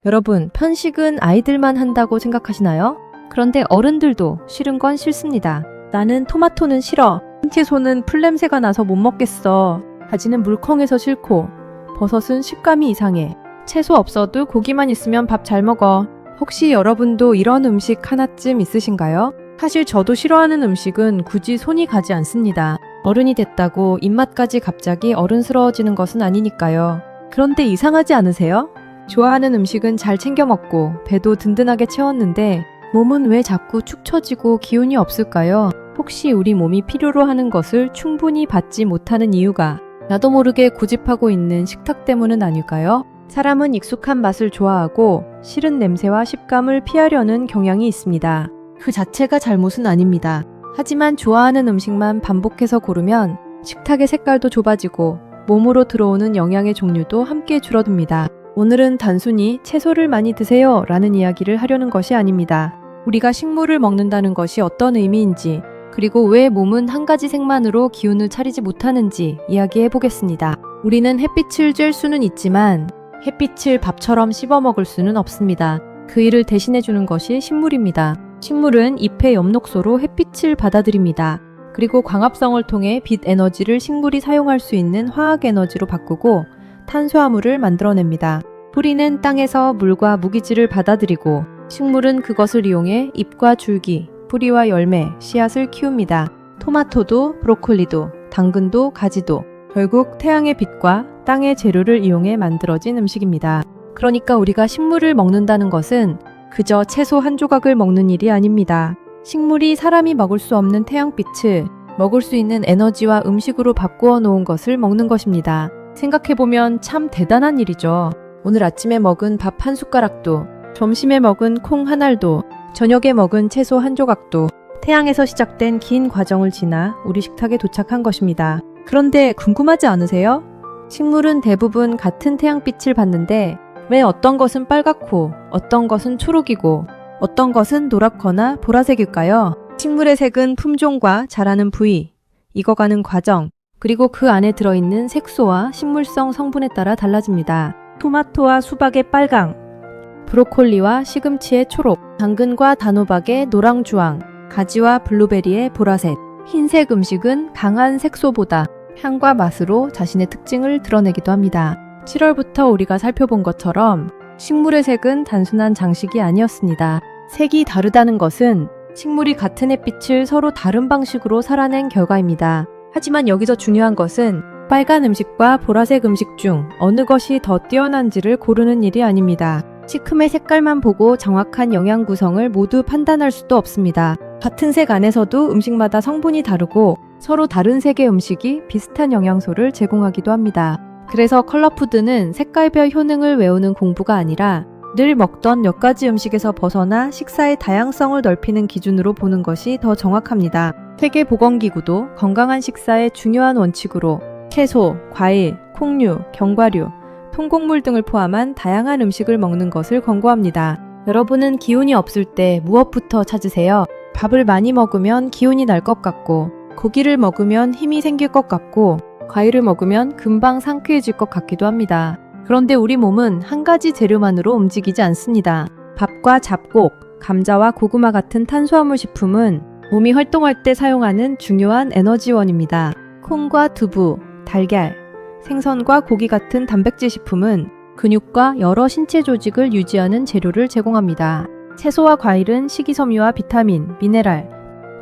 여러분, 편식은 아이들만 한다고 생각하시나요? 그런데 어른들도 싫은 건 싫습니다. 나는 토마토는 싫어. 채소는 풀냄새가 나서 못 먹겠어. 가지는 물컹해서 싫고, 버섯은 식감이 이상해. 채소 없어도 고기만 있으면 밥 잘 먹어. 혹시 여러분도 이런 음식 하나쯤 있으신가요? 사실 저도 싫어하는 음식은 굳이 손이 가지 않습니다. 어른이 됐다고 입맛까지 갑자기 어른스러워지는 것은 아니니까요. 그런데 이상하지 않으세요? 좋아하는 음식은 잘 챙겨 먹고 배도 든든하게 채웠는데 몸은 왜 자꾸 축 처지고 기운이 없을까요? 혹시 우리 몸이 필요로 하는 것을 충분히 받지 못하는 이유가 나도 모르게 고집하고 있는 식탁 때문은 아닐까요? 사람은 익숙한 맛을 좋아하고 싫은 냄새와 식감을 피하려는 경향이 있습니다. 그 자체가 잘못은 아닙니다. 하지만 좋아하는 음식만 반복해서 고르면 식탁의 색깔도 좁아지고 몸으로 들어오는 영양의 종류도 함께 줄어듭니다. 오늘은 단순히 채소를 많이 드세요 라는 이야기를 하려는 것이 아닙니다. 우리가 식물을 먹는다는 것이 어떤 의미인지, 그리고 왜 몸은 한 가지 색만으로 기운을 차리지 못하는지 이야기해 보겠습니다. 우리는 햇빛을 쬐을 수는 있지만 햇빛을 밥처럼 씹어 먹을 수는 없습니다. 그 일을 대신해 주는 것이 식물입니다. 식물은 잎의 엽록소로 햇빛을 받아들입니다. 그리고 광합성을 통해 빛 에너지를 식물이 사용할 수 있는 화학 에너지로 바꾸고 탄수화물을 만들어냅니다. 뿌리는 땅에서 물과 무기질을 받아들이고 식물은 그것을 이용해 잎과 줄기, 뿌리와 열매, 씨앗을 키웁니다. 토마토도 브로콜리도 당근도 가지도 결국 태양의 빛과 땅의 재료를 이용해 만들어진 음식입니다. 그러니까 우리가 식물을 먹는다는 것은 그저 채소 한 조각을 먹는 일이 아닙니다. 식물이 사람이 먹을 수 없는 태양빛을 먹을 수 있는 에너지와 음식으로 바꾸어 놓은 것을 먹는 것입니다. 생각해보면 참 대단한 일이죠. 오늘 아침에 먹은 밥 한 숟가락도, 점심에 먹은 콩 한 알도, 저녁에 먹은 채소 한 조각도 태양에서 시작된 긴 과정을 지나 우리 식탁에 도착한 것입니다. 그런데 궁금하지 않으세요? 식물은 대부분 같은 태양빛을 받는데 왜 어떤 것은 빨갛고 어떤 것은 초록이고 어떤 것은 노랗거나 보라색일까요? 식물의 색은 품종과 자라는 부위, 익어가는 과정, 그리고 그 안에 들어있는 색소와 식물성 성분에 따라 달라집니다. 토마토와 수박의 빨강, 브로콜리와 시금치의 초록, 당근과 단호박의 노랑주황, 가지와 블루베리의 보라색. 흰색 음식은 강한 색소보다 향과 맛으로 자신의 특징을 드러내기도 합니다. 7월부터 우리가 살펴본 것처럼 식물의 색은 단순한 장식이 아니었습니다. 색이 다르다는 것은 식물이 같은 햇빛을 서로 다른 방식으로 살아낸 결과입니다. 하지만 여기서 중요한 것은 빨간 음식과 보라색 음식 중 어느 것이 더 뛰어난지를 고르는 일이 아닙니다. 시큼의 색깔만 보고 정확한 영양 구성을 모두 판단할 수도 없습니다. 같은 색 안에서도 음식마다 성분이 다르고 서로 다른 색의 음식이 비슷한 영양소를 제공하기도 합니다. 그래서 컬러푸드는 색깔별 효능을 외우는 공부가 아니라 늘 먹던 몇 가지 음식에서 벗어나 식사의 다양성을 넓히는 기준으로 보는 것이 더 정확합니다. 세계보건기구도 건강한 식사의 중요한 원칙으로 채소, 과일, 콩류, 견과류, 통곡물 등을 포함한 다양한 음식을 먹는 것을 권고합니다. 여러분은 기운이 없을 때 무엇부터 찾으세요? 밥을 많이 먹으면 기운이 날 것 같고, 고기를 먹으면 힘이 생길 것 같고, 과일을 먹으면 금방 상쾌해질 것 같기도 합니다. 그런데 우리 몸은 한 가지 재료만으로 움직이지 않습니다. 밥과 잡곡, 감자와 고구마 같은 탄수화물 식품은 몸이 활동할 때 사용하는 중요한 에너지원입니다. 콩과 두부, 달걀, 생선과 고기 같은 단백질 식품은 근육과 여러 신체 조직을 유지하는 재료를 제공합니다. 채소와 과일은 식이섬유와 비타민, 미네랄,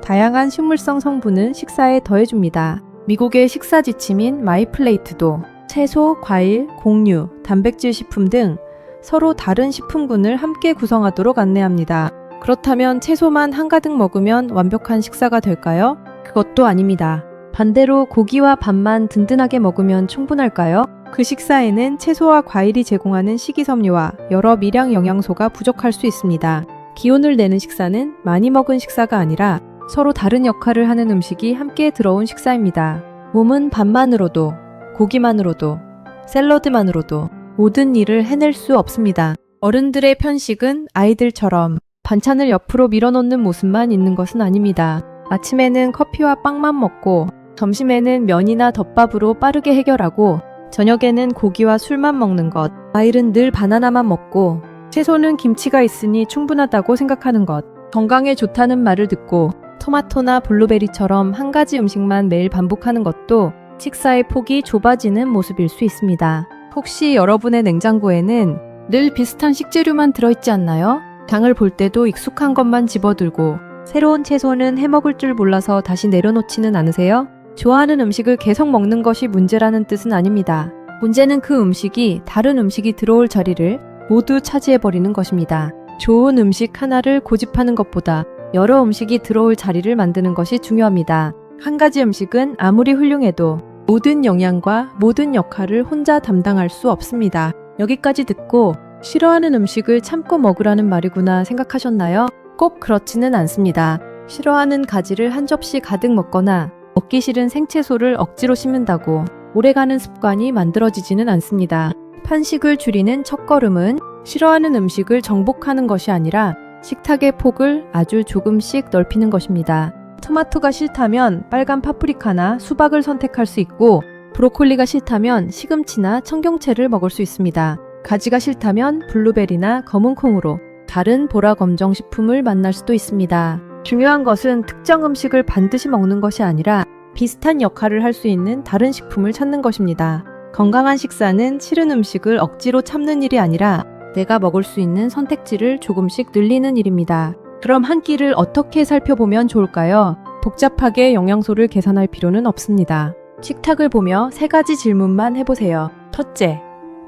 다양한 식물성 성분을 식사에 더해줍니다. 미국의 식사 지침인 마이플레이트도 채소, 과일, 곡류, 단백질 식품 등 서로 다른 식품군을 함께 구성하도록 안내합니다. 그렇다면 채소만 한가득 먹으면 완벽한 식사가 될까요? 그것도 아닙니다. 반대로 고기와 밥만 든든하게 먹으면 충분할까요? 그 식사에는 채소와 과일이 제공하는 식이섬유와 여러 미량 영양소가 부족할 수 있습니다. 기운을 내는 식사는 많이 먹은 식사가 아니라 서로 다른 역할을 하는 음식이 함께 들어온 식사입니다. 몸은 밥만으로도, 고기만으로도, 샐러드만으로도 모든 일을 해낼 수 없습니다. 어른들의 편식은 아이들처럼 반찬을 옆으로 밀어놓는 모습만 있는 것은 아닙니다. 아침에는 커피와 빵만 먹고, 점심에는 면이나 덮밥으로 빠르게 해결하고, 저녁에는 고기와 술만 먹는 것, 과일은 늘 바나나만 먹고, 채소는 김치가 있으니 충분하다고 생각하는 것. 건강에 좋다는 말을 듣고 토마토나 블루베리처럼 한 가지 음식만 매일 반복하는 것도 식사의 폭이 좁아지는 모습일 수 있습니다. 혹시 여러분의 냉장고에는 늘 비슷한 식재료만 들어있지 않나요? 장을 볼 때도 익숙한 것만 집어들고 새로운 채소는 해먹을 줄 몰라서 다시 내려놓지는 않으세요? 좋아하는 음식을 계속 먹는 것이 문제라는 뜻은 아닙니다. 문제는 그 음식이 다른 음식이 들어올 자리를 모두 차지해버리는 것입니다. 좋은 음식 하나를 고집하는 것보다 여러 음식이 들어올 자리를 만드는 것이 중요합니다. 한 가지 음식은 아무리 훌륭해도 모든 영양과 모든 역할을 혼자 담당할 수 없습니다. 여기까지 듣고 싫어하는 음식을 참고 먹으라는 말이구나 생각하셨나요? 꼭 그렇지는 않습니다. 싫어하는 가지를 한 접시 가득 먹거나 먹기 싫은 생채소를 억지로 씹는다고 오래가는 습관이 만들어지지는 않습니다. 편식을 줄이는 첫걸음은 싫어하는 음식을 정복하는 것이 아니라 식탁의 폭을 아주 조금씩 넓히는 것입니다. 토마토가 싫다면 빨간 파프리카나 수박을 선택할 수 있고, 브로콜리가 싫다면 시금치나 청경채를 먹을 수 있습니다. 가지가 싫다면 블루베리나 검은 콩으로 다른 보라 검정 식품을 만날 수도 있습니다. 중요한 것은 특정 음식을 반드시 먹는 것이 아니라 비슷한 역할을 할 수 있는 다른 식품을 찾는 것입니다. 건강한 식사는 싫은 음식을 억지로 참는 일이 아니라 내가 먹을 수 있는 선택지를 조금씩 늘리는 일입니다. 그럼 한 끼를 어떻게 살펴보면 좋을까요? 복잡하게 영양소를 계산할 필요는 없습니다. 식탁을 보며 3가지 질문만 해보세요. 첫째,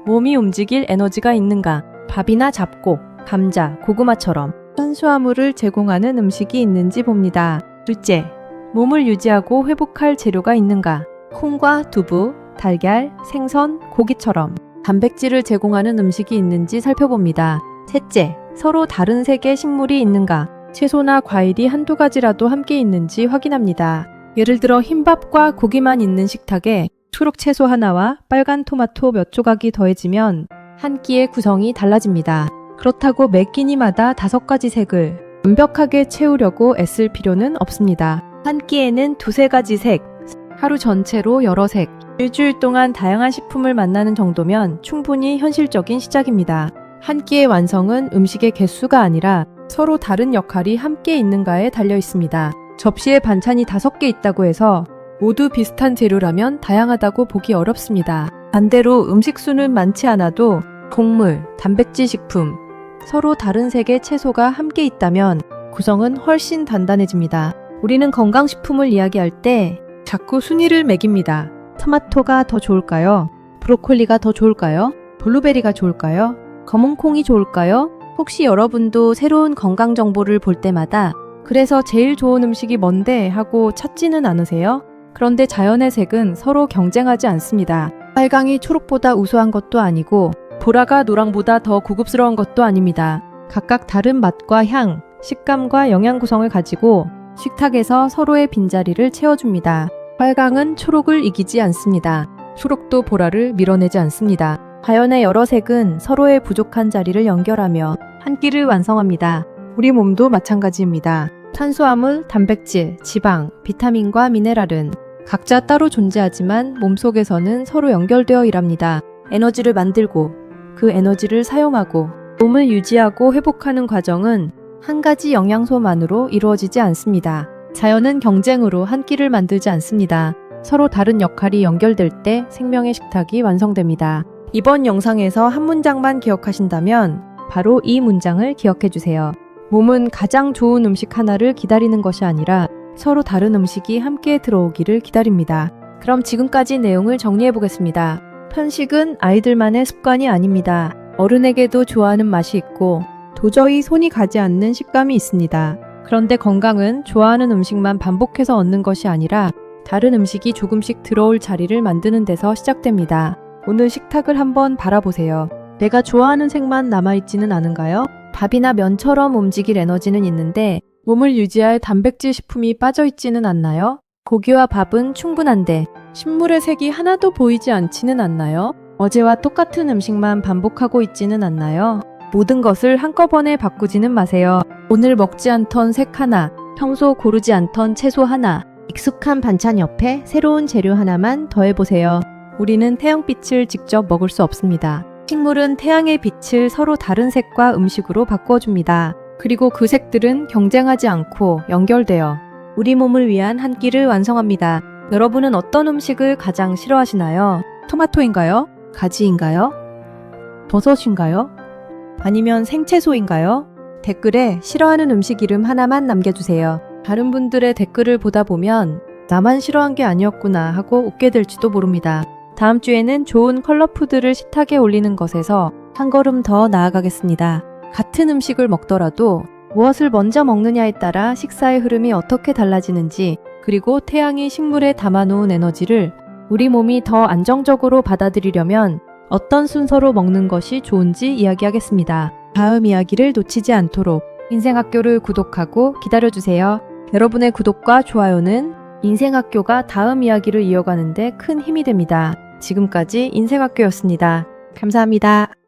몸이 움직일 에너지가 있는가? 밥이나 잡곡, 감자, 고구마처럼 탄수화물을 제공하는 음식이 있는지 봅니다. 둘째, 몸을 유지하고 회복할 재료가 있는가? 콩과 두부, 달걀, 생선, 고기처럼 단백질을 제공하는 음식이 있는지 살펴봅니다. 셋째, 서로 다른 색의 식물이 있는가? 채소나 과일이 한두 가지라도 함께 있는지 확인합니다. 예를 들어 흰밥과 고기만 있는 식탁에 초록 채소 하나와 빨간 토마토 몇 조각이 더해지면 한 끼의 구성이 달라집니다. 그렇다고 매 끼니마다 5가지 색을 완벽하게 채우려고 애쓸 필요는 없습니다. 한 끼에는 2-3가지 색, 하루 전체로 여러 색, 일주일 동안 다양한 식품을 만나는 정도면 충분히 현실적인 시작입니다. 한 끼의 완성은 음식의 개수가 아니라 서로 다른 역할이 함께 있는가에 달려 있습니다. 접시에 반찬이 5개 있다고 해서 모두 비슷한 재료라면 다양하다고 보기 어렵습니다. 반대로 음식수는 많지 않아도 곡물, 단백질 식품, 서로 다른 색의 채소가 함께 있다면 구성은 훨씬 단단해집니다. 우리는 건강식품을 이야기할 때 자꾸 순위를 매깁니다. 토마토가 더 좋을까요? 브로콜리가 더 좋을까요? 블루베리가 좋을까요? 검은 콩이 좋을까요? 혹시 여러분도 새로운 건강 정보를 볼 때마다 그래서 제일 좋은 음식이 뭔데 하고 찾지는 않으세요? 그런데 자연의 색은 서로 경쟁하지 않습니다. 빨강이 초록보다 우수한 것도 아니고 보라가 노랑보다 더 고급스러운 것도 아닙니다. 각각 다른 맛과 향, 식감과 영양 구성을 가지고 식탁에서 서로의 빈자리를 채워줍니다. 빨강은 초록을 이기지 않습니다. 초록도 보라를 밀어내지 않습니다. 자연의 여러 색은 서로의 부족한 자리를 연결하며 한 끼를 완성합니다. 우리 몸도 마찬가지입니다. 탄수화물, 단백질, 지방, 비타민과 미네랄은 각자 따로 존재하지만 몸속에서는 서로 연결되어 일합니다. 에너지를 만들고 그 에너지를 사용하고 몸을 유지하고 회복하는 과정은 한 가지 영양소만으로 이루어지지 않습니다. 자연은 경쟁으로 한 끼를 만들지 않습니다. 서로 다른 역할이 연결될 때 생명의 식탁이 완성됩니다. 이번 영상에서 한 문장만 기억하신다면 바로 이 문장을 기억해 주세요. 몸은 가장 좋은 음식 하나를 기다리는 것이 아니라 서로 다른 음식이 함께 들어오기를 기다립니다. 그럼 지금까지 내용을 정리해 보겠습니다. 편식은 아이들만의 습관이 아닙니다. 어른에게도 좋아하는 맛이 있고 도저히 손이 가지 않는 식감이 있습니다. 그런데 건강은 좋아하는 음식만 반복해서 얻는 것이 아니라 다른 음식이 조금씩 들어올 자리를 만드는 데서 시작됩니다. 오늘 식탁을 한번 바라보세요. 내가 좋아하는 색만 남아있지는 않은가요? 밥이나 면처럼 움직일 에너지는 있는데 몸을 유지할 단백질 식품이 빠져있지는 않나요? 고기와 밥은 충분한데 식물의 색이 하나도 보이지 않지는 않나요? 어제와 똑같은 음식만 반복하고 있지는 않나요? 모든 것을 한꺼번에 바꾸지는 마세요. 오늘 먹지 않던 색 하나, 평소 고르지 않던 채소 하나, 익숙한 반찬 옆에 새로운 재료 하나만 더해보세요. 우리는 태양빛을 직접 먹을 수 없습니다. 식물은 태양의 빛을 서로 다른 색과 음식으로 바꿔줍니다. 그리고 그 색들은 경쟁하지 않고 연결되어 우리 몸을 위한 한 끼를 완성합니다. 여러분은 어떤 음식을 가장 싫어하시나요? 토마토인가요? 가지인가요? 버섯인가요? 아니면 생채소인가요? 댓글에 싫어하는 음식 이름 하나만 남겨주세요. 다른 분들의 댓글을 보다 보면 나만 싫어한 게 아니었구나 하고 웃게 될지도 모릅니다. 다음 주에는 좋은 컬러푸드를 식탁에 올리는 것에서 한 걸음 더 나아가겠습니다. 같은 음식을 먹더라도 무엇을 먼저 먹느냐에 따라 식사의 흐름이 어떻게 달라지는지, 그리고 태양이 식물에 담아놓은 에너지를 우리 몸이 더 안정적으로 받아들이려면 어떤 순서로 먹는 것이 좋은지 이야기하겠습니다. 다음 이야기를 놓치지 않도록 인생학교를 구독하고 기다려주세요. 여러분의 구독과 좋아요는 인생학교가 다음 이야기를 이어가는데 큰 힘이 됩니다. 지금까지 인생학교였습니다. 감사합니다.